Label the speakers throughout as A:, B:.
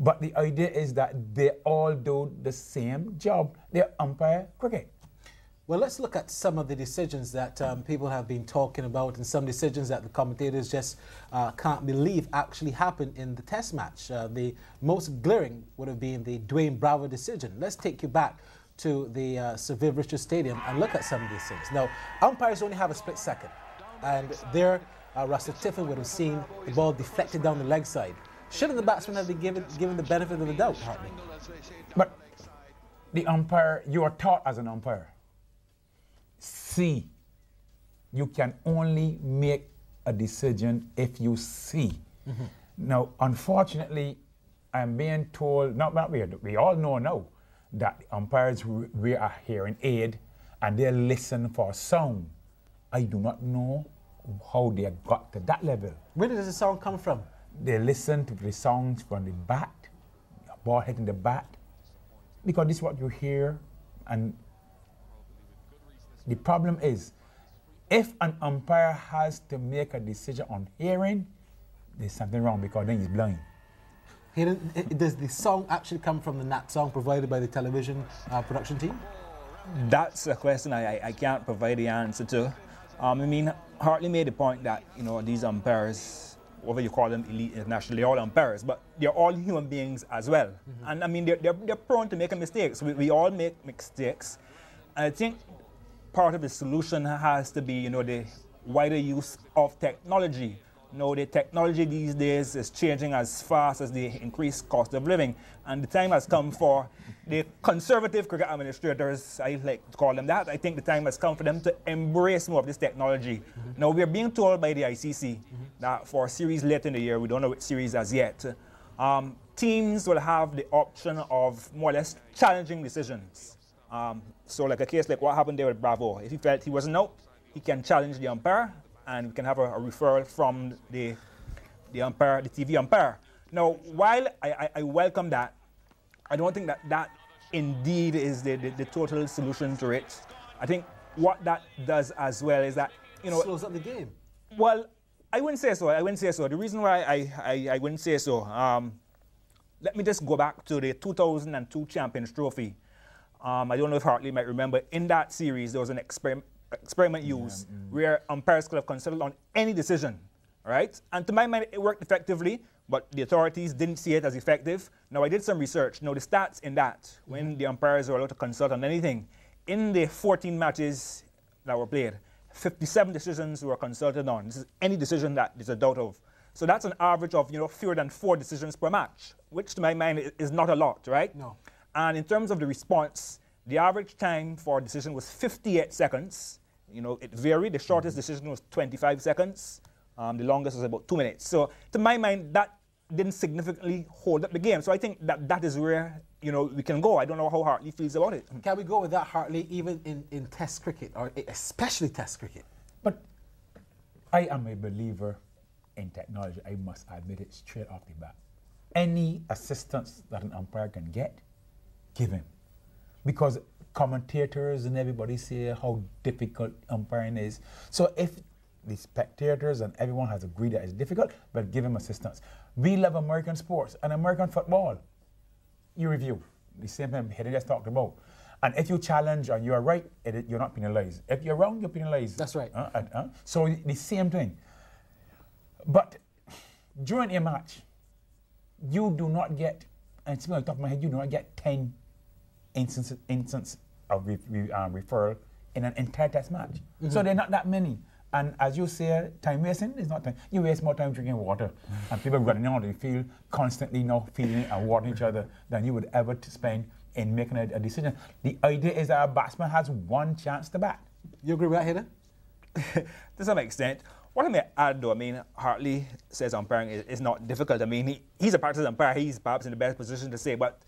A: But the idea is that they all do the same job. They umpire cricket.
B: Well, let's look at some of the decisions that people have been talking about, and some decisions that the commentators just can't believe actually happened in the test match. The most glaring would have been the Dwayne Bravo decision. Let's take you back to the Sir Viv Richards Stadium and look at some of these things. Now, umpires only have a split second, and there Russell Tiffin would have seen the ball deflected down the leg side. Shouldn't the batsman have been given the benefit of the doubt, Hartley?
A: But the umpire, you are taught as an umpire, see. You can only make a decision if you see. Mm-hmm. Now, unfortunately, I'm being told, we all know now, that the umpires wear a hearing aid and they listen for sound. I do not know how they got to that level.
B: Where does the sound come from?
A: They listen to the sounds from the bat, the ball hitting the bat, because this is what you hear. And the problem is, if an umpire has to make a decision on hearing, there's something wrong, because then he's blind.
B: Does the song actually come from the NAT song provided by the television production team?
C: That's a question I can't provide the answer to. I mean, Hartley made the point that, you know, these umpires, whether you call them elite, international, they're all umpires, but they're all human beings as well. Mm-hmm. And I mean, they're prone to making mistakes. We all make mistakes. And I think part of the solution has to be, you know, the wider use of technology. You know, the technology these days is changing as fast as the increased cost of living. And the time has come for the conservative cricket administrators, I like to call them that. I think the time has come for them to embrace more of this technology. Mm-hmm. Now, we're being told by the ICC that for a series later in the year, we don't know which series as yet, teams will have the option of more or less challenging decisions. So like a case like what happened there with Bravo. If he felt he wasn't out, he can challenge the umpire, and we can have a referral from the umpire, the TV umpire. Now, while I welcome that, I don't think that indeed is the total solution to it. I think what that does as well is that, you know,
B: slows up the game.
C: Well, I wouldn't say so. I wouldn't say so. The reason why I wouldn't say so, let me just go back to the 2002 Champions Trophy. I don't know if Hartley might remember, in that series there was an experiment used where umpires could have consulted on any decision, right? And to my mind, it worked effectively, but the authorities didn't see it as effective. Now, I did some research. Now, the stats in that, when the umpires were allowed to consult on anything, in the 14 matches that were played, 57 decisions were consulted on. This is any decision that there's a doubt of. So that's an average of, you know, fewer than 4 decisions per match, which to my mind is not a lot, right? No. And in terms of the response, the average time for a decision was 58 seconds. You know, it varied. The shortest decision was 25 seconds. The longest was about 2 minutes. So to my mind, that didn't significantly hold up the game. So I think that is where, you know, we can go. I don't know how Hartley feels about it.
B: Can we go with that, Hartley, even in Test cricket, or especially Test cricket?
A: But I am a believer in technology. I must admit it straight off the bat. Any assistance that an umpire can get, give him. Because commentators and everybody say how difficult umpiring is. So if the spectators and everyone has agreed that it's difficult, but give him assistance. We love American sports and American football. You review. The same thing Heather just talked about. And if you challenge and you're right, you're not penalized. If you're wrong, you're penalized.
B: That's right.
A: So the same thing. But during a match, you do not get, and speaking on the top of my head, you do not get 10 instance of referral in an entire test match. Mm-hmm. So they're not that many. And as you say, time wasting is not time. You waste more time drinking water and people running out of the field constantly now feeding and watering each other than you would ever spend in making a decision. The idea is that a batsman has one chance to bat.
B: You agree with that, Heather?
C: To some extent. What I may add though, I mean, Hartley says umpiring is not difficult. I mean, he's a practice umpire. He's perhaps in the best position to say, but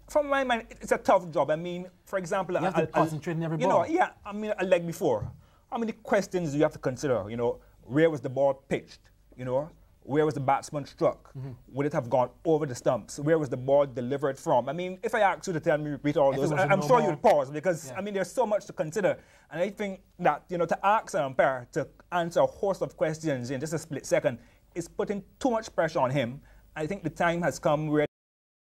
C: from my mind, it's a tough job. I mean, for example,
B: you have to concentrate on every ball.
C: You know, yeah, I mean, like before, how many questions do you have to consider? You know, where was the ball pitched? You know, where was the batsman struck? Mm-hmm. Would it have gone over the stumps? Where was the ball delivered from? I mean, if I asked you to tell me, repeat all those, I'm sure you'd pause because, I mean, there's so much to consider. And I think that, you know, to ask an umpire to answer a host of questions in just a split second is putting too much pressure on him. I think the time has come where